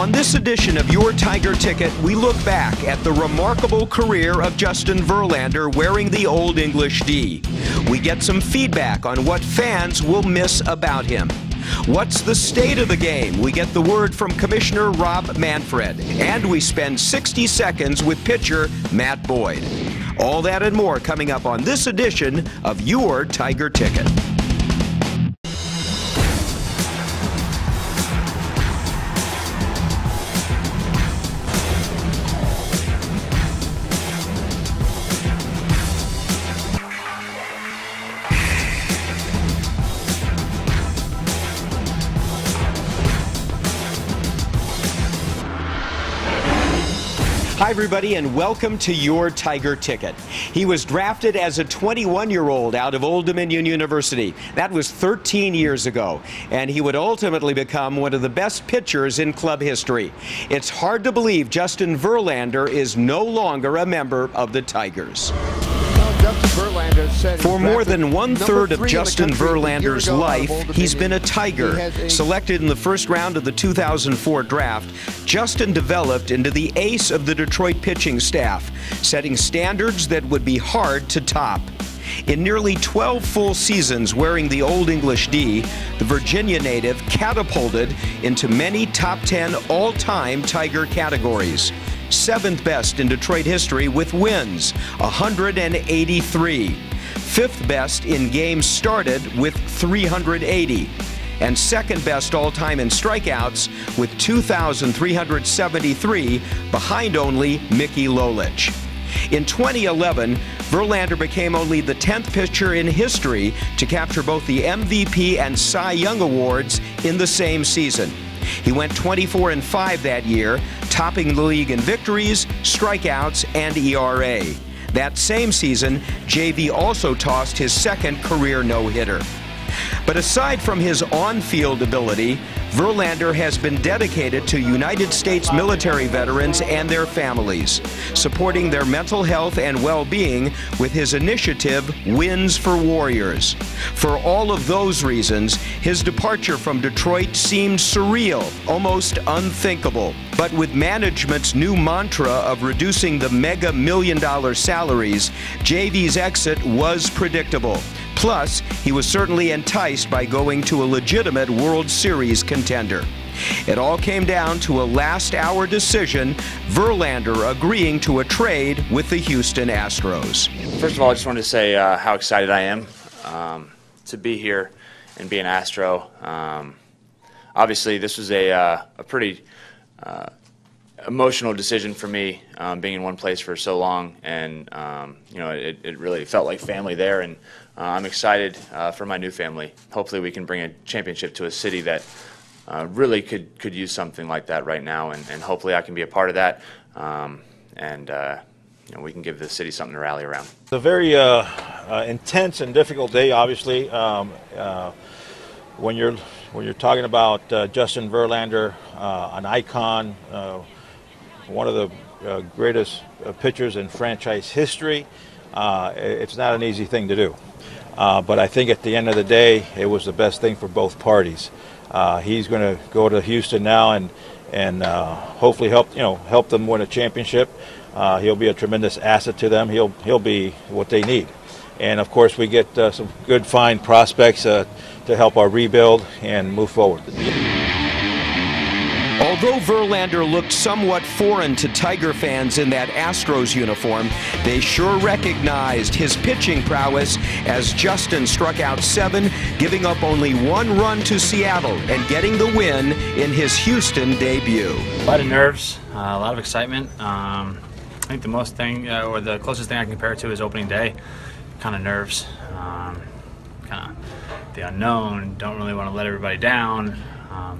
On this edition of Your Tiger Ticket, we look back at the remarkable career of Justin Verlander wearing the Old English D. We get some feedback on what fans will miss about him. What's the state of the game? We get the word from Commissioner Rob Manfred. And we spend 60 seconds with pitcher Matt Boyd. All that and more coming up on this edition of Your Tiger Ticket. Hi, everybody, and welcome to Your Tiger Ticket. He was drafted as a 21-year-old out of Old Dominion University. That was 13 years ago, and he would ultimately become one of the best pitchers in club history. It's hard to believe Justin Verlander is no longer a member of the Tigers. For more than one-third of Justin Verlander's life, he's been a Tiger. Selected in the first round of the 2004 draft, Justin developed into the ace of the Detroit pitching staff, setting standards that would be hard to top. In nearly 12 full seasons wearing the Old English D, the Virginia native catapulted into many top 10 all-time Tiger categories. 7th best in Detroit history with wins, 183. 5th best in games started with 380. And 2nd best all-time in strikeouts with 2,373, behind only Mickey Lolich. In 2011, Verlander became only the 10th pitcher in history to capture both the MVP and Cy Young awards in the same season. He went 24-5 that year, topping the league in victories, strikeouts, and ERA. That same season, JV also tossed his second career no-hitter. But aside from his on-field ability, Verlander has been dedicated to United States military veterans and their families, supporting their mental health and well-being with his initiative, Wins for Warriors. For all of those reasons, his departure from Detroit seemed surreal, almost unthinkable. But with management's new mantra of reducing the mega million-dollar salaries, JV's exit was predictable. Plus, he was certainly enticed by going to a legitimate World Series contender. It all came down to a last-hour decision, Verlander agreeing to a trade with the Houston Astros. First of all, I just wanted to say how excited I am to be here and be an Astro. Obviously, this was a pretty emotional decision for me, being in one place for so long, and you know, it really felt like family there, and I'm excited for my new family. Hopefully we can bring a championship to a city that really could use something like that right now, and hopefully I can be a part of that, and you know, we can give the city something to rally around. It's a very intense and difficult day, obviously. When you're talking about Justin Verlander, an icon, one of the greatest pitchers in franchise history, it's not an easy thing to do. But I think at the end of the day, it was the best thing for both parties. He's going to go to Houston now and hopefully help them win a championship. He'll be a tremendous asset to them. He'll be what they need. And of course, we get some good, fine prospects to help our rebuild and move forward. Although Verlander looked somewhat foreign to Tiger fans in that Astros uniform, they sure recognized his pitching prowess as Justin struck out 7, giving up only 1 run to Seattle and getting the win in his Houston debut. A lot of nerves, a lot of excitement. I think the most thing, or the closest thing I can compare it to is opening day. Kind of nerves, kind of the unknown, don't really want to let everybody down,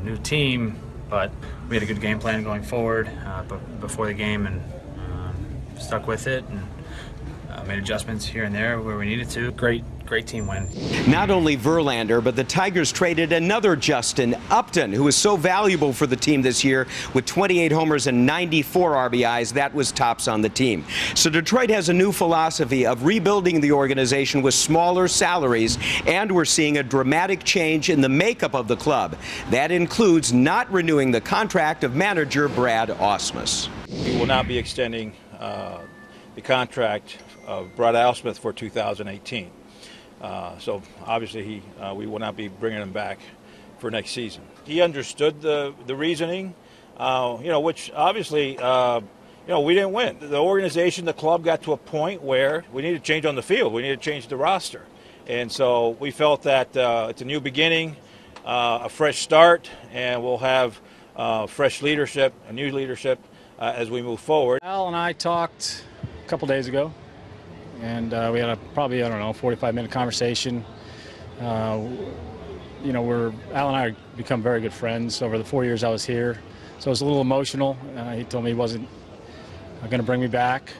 new team. But we had a good game plan going forward before the game, and stuck with it, and made adjustments here and there where we needed to. Great team win. Not only Verlander, but the Tigers traded another Justin Upton, who was so valuable for the team this year with 28 homers and 94 RBIs. That was tops on the team. So Detroit has a new philosophy of rebuilding the organization with smaller salaries, and we're seeing a dramatic change in the makeup of the club. That includes not renewing the contract of manager Brad Ausmus. We will not be extending the contract of Brad Ausmus for 2018. So obviously we will not be bringing him back for next season. He understood the reasoning, which obviously, we didn't win. The organization, the club got to a point where we needed to change on the field. We needed to change the roster. And so we felt that it's a new beginning, a fresh start, and we'll have fresh leadership, a new leadership as we move forward. Al and I talked a couple days ago, and we had probably, 45-minute conversation. Al and I become very good friends over the 4 years I was here, so it was a little emotional. He told me he wasn't going to bring me back,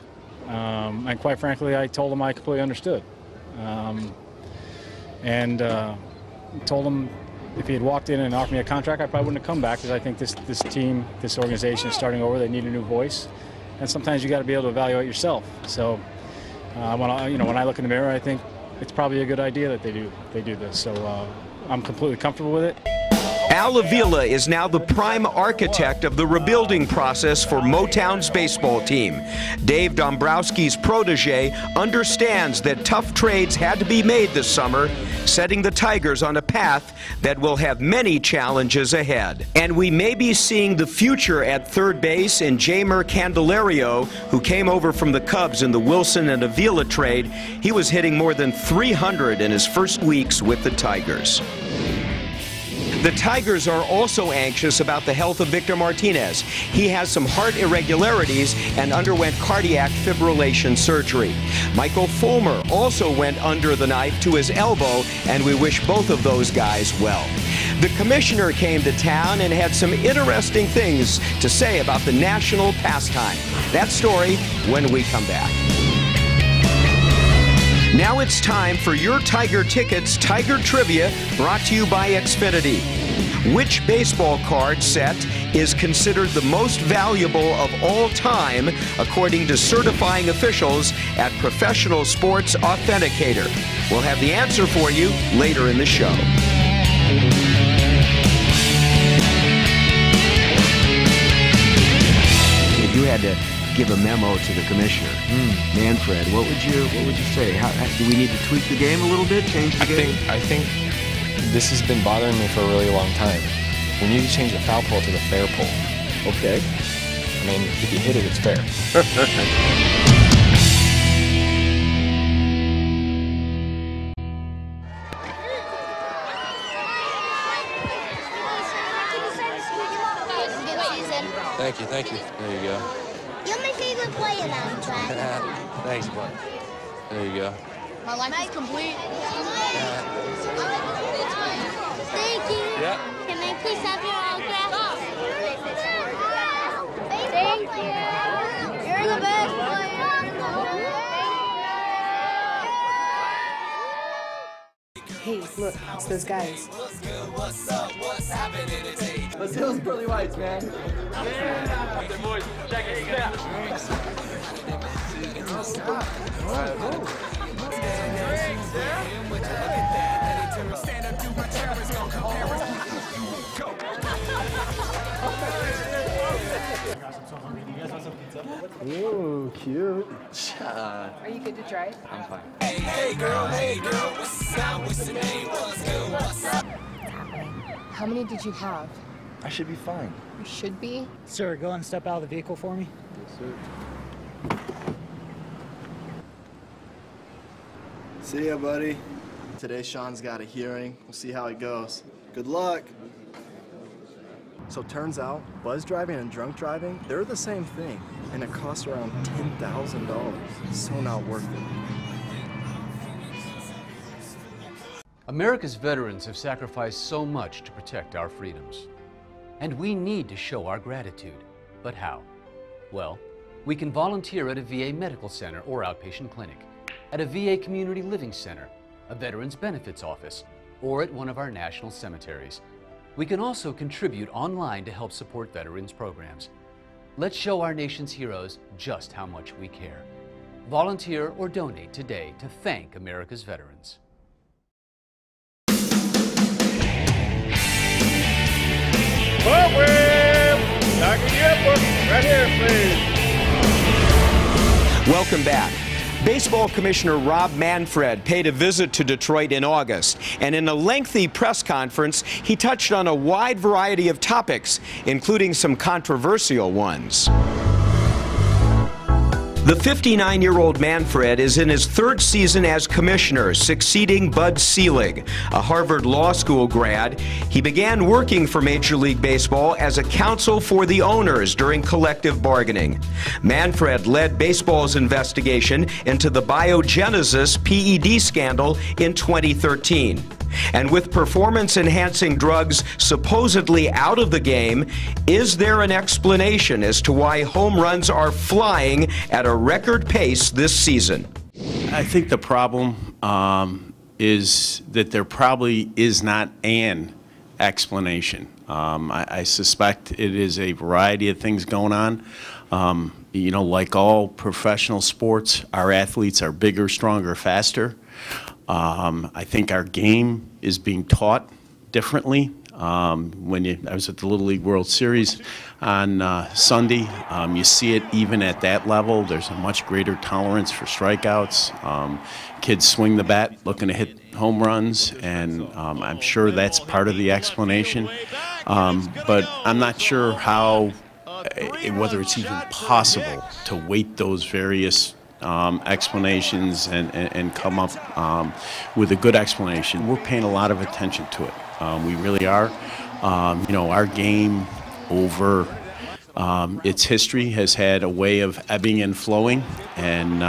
and quite frankly, I told him I completely understood. Told him if he had walked in and offered me a contract, I probably wouldn't have come back, because I think this team, this organization is starting over. They need a new voice, and sometimes you got to be able to evaluate yourself. So when I look in the mirror, I think it's probably a good idea that they do this. So I'm completely comfortable with it. Al Avila is now the prime architect of the rebuilding process for Motown's baseball team. Dave Dombrowski's protege understands that tough trades had to be made this summer, setting the Tigers on a path that will have many challenges ahead. And we may be seeing the future at third base in Jeimer Candelario, who came over from the Cubs in the Wilson and Avila trade. He was hitting more than 300 in his first weeks with the Tigers. The Tigers are also anxious about the health of Victor Martinez. He has some heart irregularities and underwent cardiac fibrillation surgery. Michael Fulmer also went under the knife to his elbow, and we wish both of those guys well. The commissioner came to town and had some interesting things to say about the national pastime. That story when we come back. Now it's time for your Tiger Tickets Tiger Trivia, brought to you by Xfinity. Which baseball card set is considered the most valuable of all time, according to certifying officials at Professional Sports Authenticator? We'll have the answer for you later in the show. If you had to give a memo to the commissioner, Manfred, what would you say? Do we need to tweak the game a little bit, change the game? I think this has been bothering me for a really long time. We need to change the foul pole to the fair pole. Okay. I mean, if you hit it, it's fair. Thank you. There you go. You're my favorite player now, Track. Thanks, bud. There you go. My life is complete. Thank you. Yeah. Can I please have your autograph? Thank you. You're the best player. Hey, look, it's those guys. What's up? What's happening today? Let's hit those pearly whites, man. Yeah. The boys, check it out. Stand up, do my terrorists gonna compare us. Go. Ooh, cute. Are you good to drive? I'm fine. Hey girl, what's the sound? What's the name? What's good? What's up? How many did you have? I should be fine. You should be. Sir, go and step out of the vehicle for me. Yes, sir. See ya, buddy. Today, Sean's got a hearing. We'll see how it goes. Good luck. So turns out, buzz driving and drunk driving, they're the same thing, and it costs around $10,000. So not worth it. America's veterans have sacrificed so much to protect our freedoms. And we need to show our gratitude. But how? Well, we can volunteer at a VA medical center or outpatient clinic, at a VA community living center, a veterans benefits office, or at one of our national cemeteries. We can also contribute online to help support veterans programs. Let's show our nation's heroes just how much we care. Volunteer or donate today to thank America's veterans. Right here, please. Welcome back. Baseball Commissioner Rob Manfred paid a visit to Detroit in August, and in a lengthy press conference, he touched on a wide variety of topics, including some controversial ones. The 59-year-old Manfred is in his third season as commissioner, succeeding Bud Selig, a Harvard Law School grad. He began working for Major League Baseball as a counsel for the owners during collective bargaining. Manfred led baseball's investigation into the Biogenesis PED scandal in 2013. And with performance-enhancing drugs supposedly out of the game, is there an explanation as to why home runs are flying at a record pace this season? I think the problem is that there probably is not an explanation. I suspect it is a variety of things going on. You know, like all professional sports, our athletes are bigger, stronger, faster. I think our game is being taught differently. I was at the Little League World Series on Sunday. You see it even at that level. There's a much greater tolerance for strikeouts. Kids swing the bat looking to hit home runs, and I'm sure that's part of the explanation. But I'm not sure how, whether it's even possible to weight those various explanations and come up with a good explanation. We're paying a lot of attention to it. We really are. You know, our game over its history has had a way of ebbing and flowing, and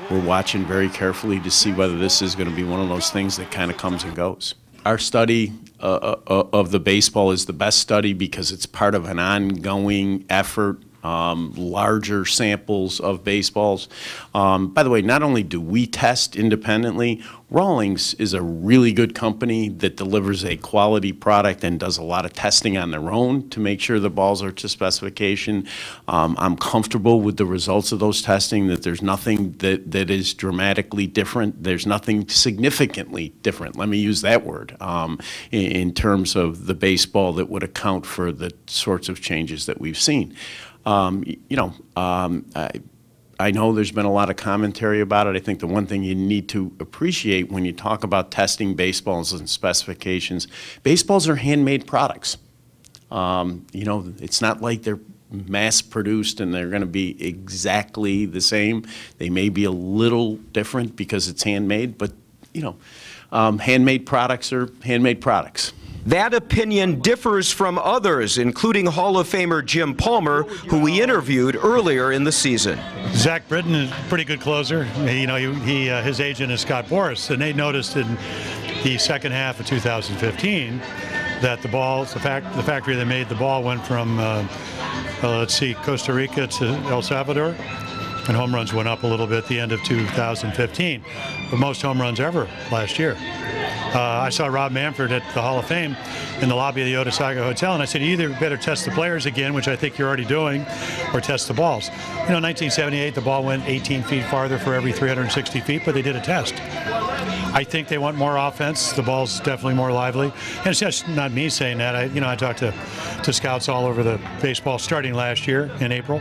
we're watching very carefully to see whether this is going to be one of those things that kind of comes and goes. Our study of the baseball is the best study because it's part of an ongoing effort. Larger samples of baseballs. By the way, not only do we test independently, Rawlings is a really good company that delivers a quality product and does a lot of testing on their own to make sure the balls are to specification. I'm comfortable with the results of those testing, that there's nothing that is dramatically different. There's nothing significantly different, let me use that word, in terms of the baseball that would account for the sorts of changes that we've seen. I know there's been a lot of commentary about it. I think the one thing you need to appreciate when you talk about testing baseballs and specifications, baseballs are handmade products. You know, it's not like they're mass-produced and they're going to be exactly the same. They may be a little different because it's handmade, but, you know, handmade products are handmade products. That opinion differs from others, including Hall of Famer Jim Palmer, who we interviewed earlier in the season. Zach Britton is a pretty good closer. His agent is Scott Boras, and they noticed in the second half of 2015 that the balls, the factory that made the ball went from, let's see, Costa Rica to El Salvador, and home runs went up a little bit at the end of 2015, the most home runs ever last year. I saw Rob Manfred at the Hall of Fame in the lobby of the Otisaka Hotel, and I said, you either better test the players again, which I think you're already doing, or test the balls. You know, in 1978, the ball went 18 feet farther for every 360 feet, but they did a test. I think they want more offense. The ball's definitely more lively. And it's just not me saying that. I talked to scouts all over the baseball starting last year in April,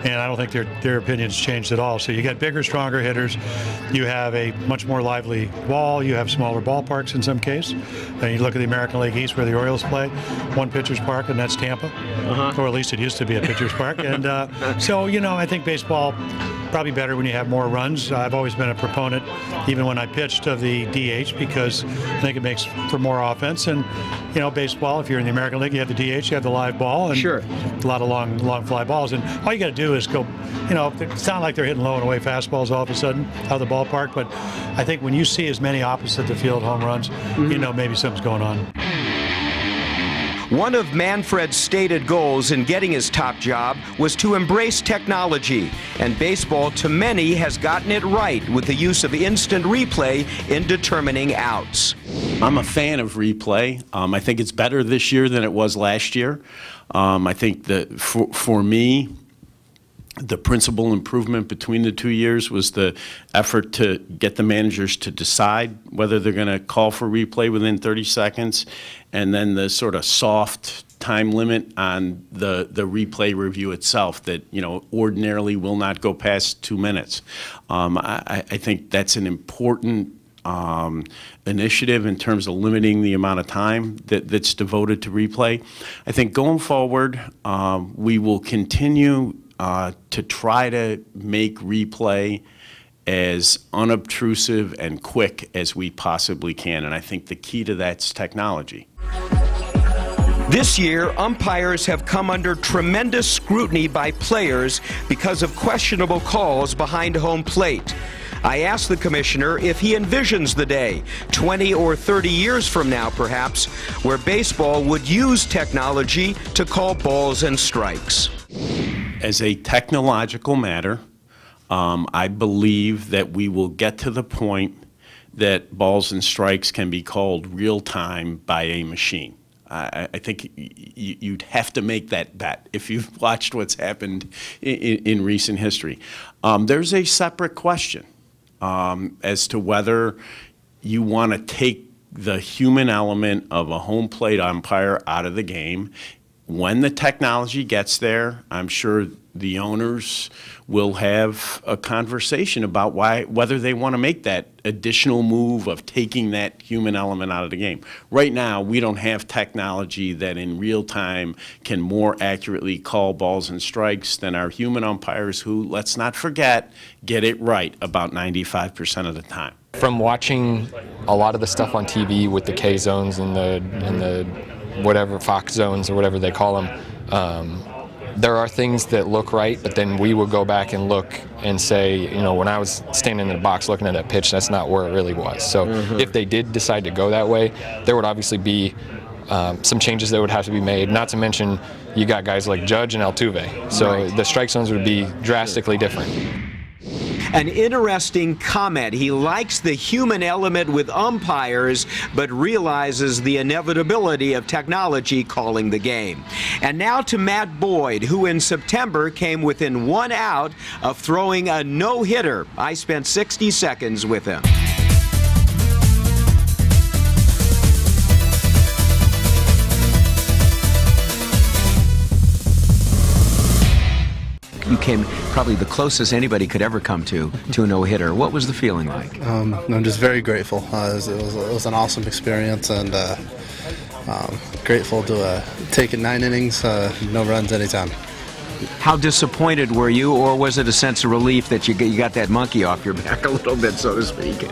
and I don't think their opinions changed at all. So you got bigger, stronger hitters. You have a much more lively ball. You have smaller ballparks in some case. And you look at the American League East where the Orioles play, one pitcher's park, and that's Tampa. Or at least it used to be a pitcher's park. And so, you know, I think baseball probably better when you have more runs. I've always been a proponent, even when I pitched, of the DH because I think it makes for more offense. And, you know, baseball, if you're in the American League, you have the DH, you have the live ball, and sure, a lot of long fly balls. And all you got to do is go, you know, it's not like they're hitting low and away fastballs all of a sudden out of the ballpark, but I think when you see as many opposite the field home runs, you know maybe something's going on. One of Manfred's stated goals in getting his top job was to embrace technology, and baseball, to many, has gotten it right with the use of instant replay in determining outs. I'm a fan of replay. I think it's better this year than it was last year. I think that for me, the principal improvement between the 2 years was the effort to get the managers to decide whether they're going to call for replay within 30 seconds, and then the sort of soft time limit on the replay review itself that, you know, ordinarily will not go past 2 minutes. I think that's an important initiative in terms of limiting the amount of time that's devoted to replay. I think going forward, we will continue to try to make replay as unobtrusive and quick as we possibly can. And I think the key to that's technology. This year, umpires have come under tremendous scrutiny by players because of questionable calls behind home plate. I asked the commissioner if he envisions the day, 20 or 30 years from now perhaps, where baseball would use technology to call balls and strikes. As a technological matter, I believe that we will get to the point that balls and strikes can be called real time by a machine. I think you'd have to make that bet if you've watched what's happened in recent history. There's a separate question as to whether you want to take the human element of a home plate umpire out of the game. When the technology gets there, I'm sure the owners will have a conversation about whether they want to make that additional move of taking that human element out of the game. Right now, we don't have technology that in real time can more accurately call balls and strikes than our human umpires who, let's not forget, get it right about 95% of the time. From watching a lot of the stuff on TV with the K zones and the whatever Fox zones or whatever they call them, there are things that look right, but then we would go back and look and say, you know, when I was standing in the box looking at that pitch, that's not where it really was. So if they did decide to go that way, there would obviously be some changes that would have to be made, not to mention you got guys like Judge and Altuve. So the strike zones would be drastically different. An interesting comment. He likes the human element with umpires, but realizes the inevitability of technology calling the game. And now to Matt Boyd, who in September came within 1 out of throwing a no-hitter. I spent 60 seconds with him. You came probably the closest anybody could ever come to a no-hitter. What was the feeling like? I'm just very grateful. It was an awesome experience, and grateful to take it 9 innings, no runs anytime. How disappointed were you, or was it a sense of relief that you got that monkey off your back a little bit, so to speak?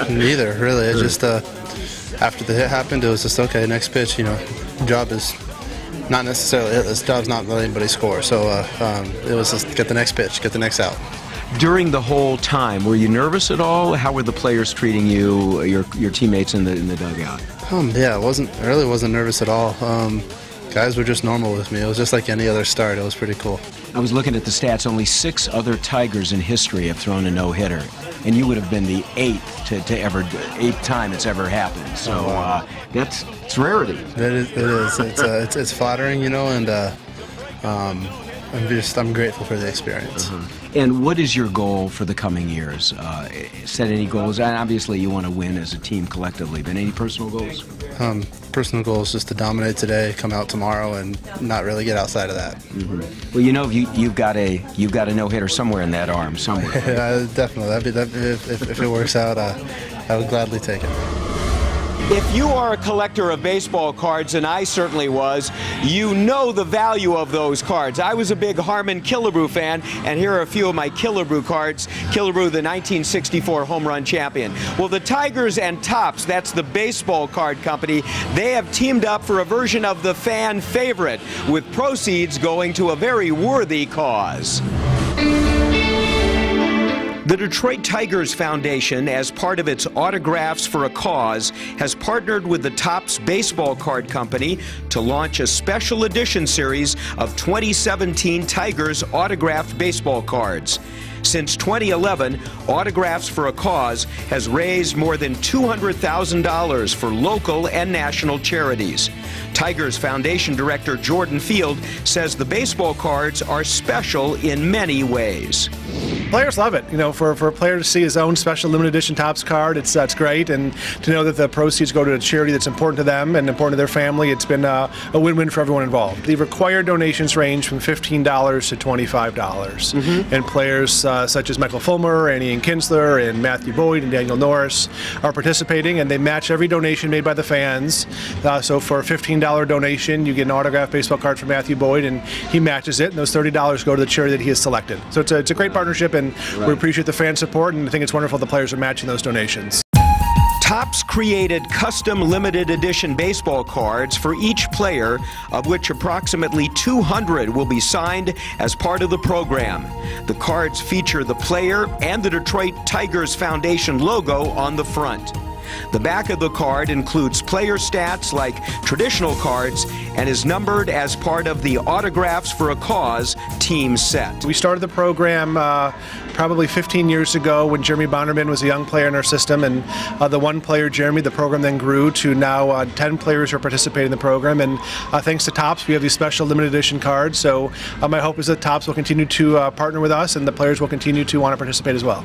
Neither, really. It just after the hit happened, it was just okay. Next pitch, you know, job is not necessarily it. This job's not letting anybody score. So it was just get the next pitch, get the next out. During the whole time, were you nervous at all? How were the players treating you, your teammates in the dugout? Yeah, I really wasn't nervous at all. Guys were just normal with me. It was just like any other start. It was pretty cool. I was looking at the stats. Only 6 other Tigers in history have thrown a no-hitter, and you would have been the 8th time it's ever happened. So it's rarity. It is. It's flattering, you know, and I'm grateful for the experience. And what is your goal for the coming years? Set any goals? And obviously, you want to win as a team collectively. But any personal goals? Personal goal is just to dominate today, come out tomorrow, and not really get outside of that. Well, you know, you've got a no-hitter somewhere in that arm, somewhere. Definitely. If it works out, I would gladly take it. If you are a collector of baseball cards, and I certainly was, you know the value of those cards. I was a big Harmon Killebrew fan, and here are a few of my Killebrew cards. Killebrew, the 1964 home run champion. Well, the Tigers and Topps, that's the baseball card company, they have teamed up for a version of the fan favorite, with proceeds going to a very worthy cause. The Detroit Tigers Foundation, as part of its Autographs for a Cause, has partnered with the Topps Baseball Card Company to launch a special edition series of 2017 Tigers autographed baseball cards. Since 2011, Autographs for a Cause has raised more than $200,000 for local and national charities. Tigers Foundation Director Jordan Field says the baseball cards are special in many ways. Players love it. You know, for a player to see his own special limited edition Topps card, it's great, and to know that the proceeds go to a charity that's important to them and important to their family, it's been a win-win for everyone involved. The required donations range from $15 to $25, and players such as Michael Fulmer and Ian Kinsler and Matthew Boyd and Daniel Norris are participating, and they match every donation made by the fans. So for a $15 donation, you get an autographed baseball card from Matthew Boyd, and he matches it, and those $30 go to the charity that he has selected. So it's a great partnership, and we appreciate the fan support, and I think it's wonderful the players are matching those donations. Topps created custom limited edition baseball cards for each player, of which approximately 200 will be signed as part of the program. The cards feature the player and the Detroit Tigers Foundation logo on the front. The back of the card includes player stats like traditional cards and is numbered as part of the Autographs for a Cause team set. We started the program probably 15 years ago when Jeremy Bonderman was a young player in our system, and the one player, Jeremy, the program then grew to now 10 players who are participating in the program, and thanks to Topps, we have these special limited edition cards, so my hope is that Topps will continue to partner with us and the players will continue to want to participate as well.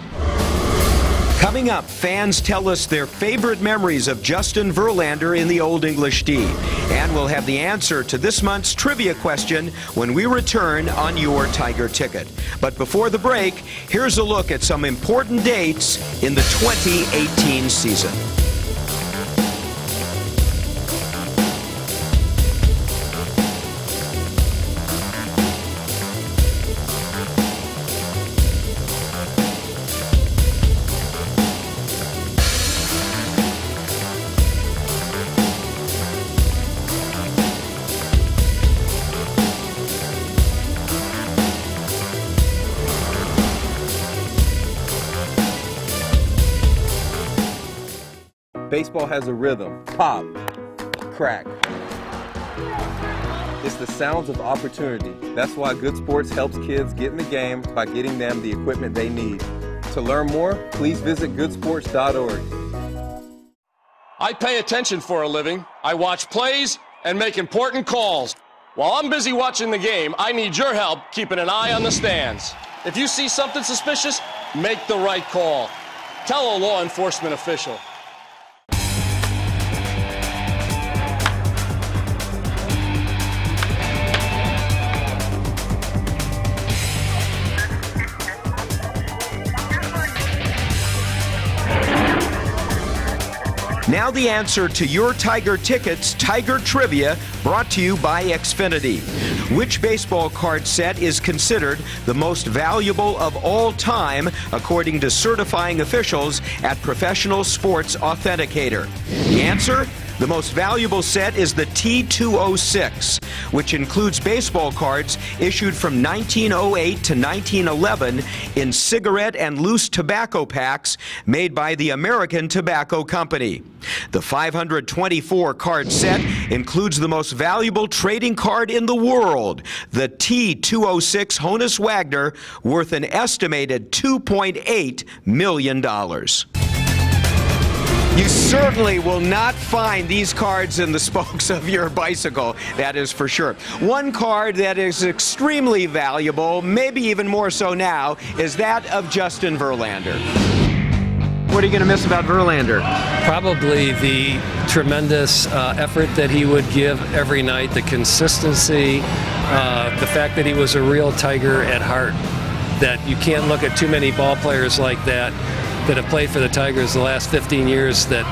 Coming up, fans tell us their favorite memories of Justin Verlander in the Old English D. And we'll have the answer to this month's trivia question when we return on Your Tiger Ticket. But before the break, here's a look at some important dates in the 2018 season. Baseball has a rhythm. Pop, crack. It's the sounds of opportunity. That's why Good Sports helps kids get in the game by getting them the equipment they need. To learn more, please visit goodsports.org. I pay attention for a living. I watch plays and make important calls. While I'm busy watching the game, I need your help keeping an eye on the stands. If you see something suspicious, make the right call. Tell a law enforcement official. Now the answer to Your Tiger Ticket's Tiger Trivia, brought to you by Xfinity. Which baseball card set is considered the most valuable of all time, according to certifying officials at Professional Sports Authenticator? The answer? The most valuable set is the T206, which includes baseball cards issued from 1908 to 1911 in cigarette and loose tobacco packs made by the American Tobacco Company. The 524 card set includes the most valuable trading card in the world, the T206 Honus Wagner, worth an estimated $2.8 million. You certainly will not find these cards in the spokes of your bicycle, that is for sure. One card that is extremely valuable, maybe even more so now, is that of Justin Verlander. What are you going to miss about Verlander? Probably the tremendous effort that he would give every night, the consistency, the fact that he was a real Tiger at heart, that you can't look at too many ball players like that have played for the Tigers the last 15 years that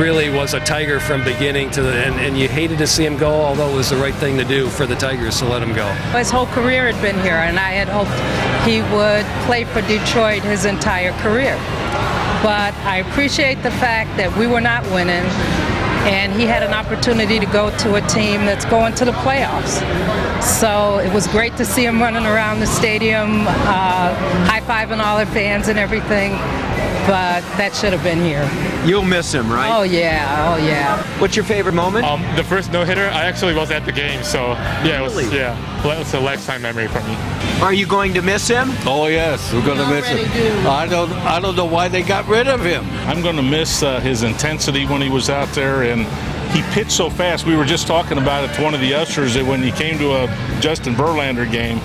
really was a Tiger from beginning to the end, and you hated to see him go, although it was the right thing to do for the Tigers to let him go. His whole career had been here, and I had hoped he would play for Detroit his entire career. But I appreciate the fact that we were not winning, and he had an opportunity to go to a team that's going to the playoffs. So it was great to see him running around the stadium, high-fiving all the fans and everything, but that should have been here. You'll miss him, right? Oh yeah, oh yeah. What's your favorite moment? The first no-hitter, I actually was at the game, so yeah, it was a lifetime memory for me. Are you going to miss him? Oh yes, we're going to miss him. I don't know why they got rid of him. I'm going to miss his intensity when he was out there, and he pitched so fast. We were just talking about it to one of the ushers that when he came to a Justin Verlander game,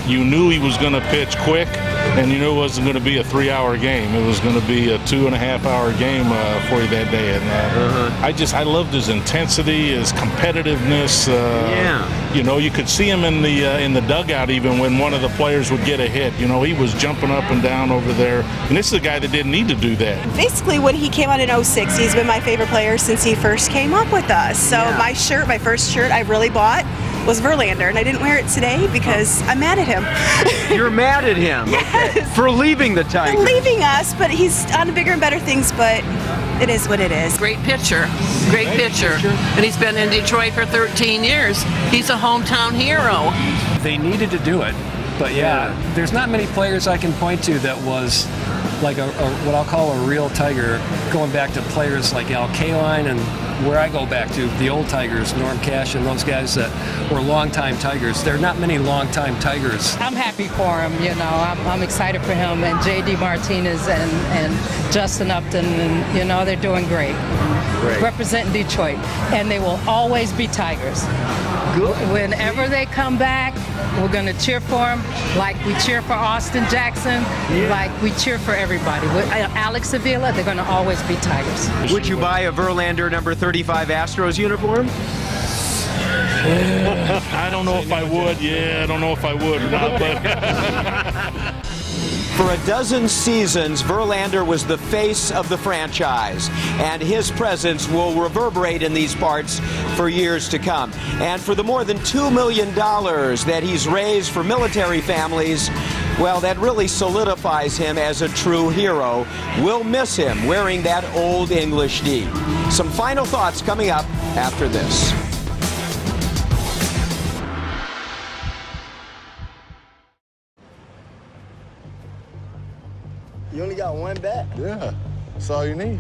you knew he was going to pitch quick, and you knew it wasn't going to be a 3-hour game. It was going to be a 2.5-hour game for you that day. And I loved his intensity, his competitiveness. You know, you could see him in the dugout even when one of the players would get a hit. You know, he was jumping up and down over there. And this is a guy that didn't need to do that. Basically, when he came out in '06, he's been my favorite player since he first came up with us. So my first shirt I really bought was Verlander, and I didn't wear it today because I'm mad at him. You're mad at him? Yes. Okay. For leaving the Tigers? For leaving us, but he's on to bigger and better things, but it is what it is. Great pitcher. Great pitcher. And he's been in Detroit for 13 years. He's a hometown hero. They needed to do it, but there's not many players I can point to that was like what I'll call a real Tiger, going back to players like Al Kaline and where I go back to, the old Tigers, Norm Cash and those guys that were longtime Tigers. There are not many longtime Tigers. I'm happy for him, you know. I'm excited for him and J.D. Martinez and Justin Upton, and you know, they're doing great. Representing Detroit, and they will always be Tigers. Good. Whenever they come back, we're going to cheer for them like we cheer for Austin Jackson, like we cheer for everybody. With Alex Avila, they're going to always be Tigers. Would you buy a Verlander number 35 Astros uniform? I don't know if I would. I don't know if I would or not, but... For a dozen seasons, Verlander was the face of the franchise, and his presence will reverberate in these parts for years to come. And for the more than $2 million that he's raised for military families, well, that really solidifies him as a true hero. We'll miss him wearing that old English D. Some final thoughts coming up after this. You only got one bat? Yeah, that's all you need.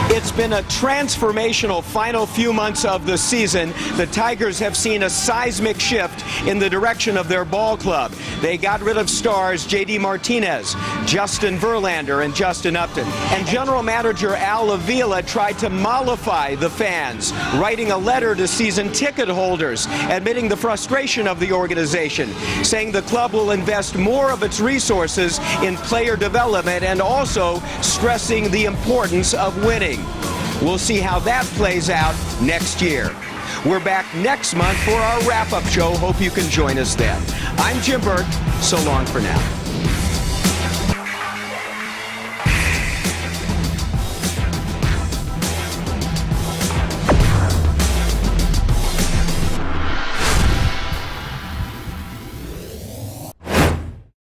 It's been a transformational final few months of the season. The Tigers have seen a seismic shift in the direction of their ball club. They got rid of stars J.D. Martinez, Justin Verlander, and Justin Upton. And General Manager Al Avila tried to mollify the fans, writing a letter to season ticket holders, admitting the frustration of the organization, saying the club will invest more of its resources in player development and also stressing the importance of winning. We'll see how that plays out next year. We're back next month for our wrap-up show. Hope you can join us then. I'm Jim Burke. So long for now.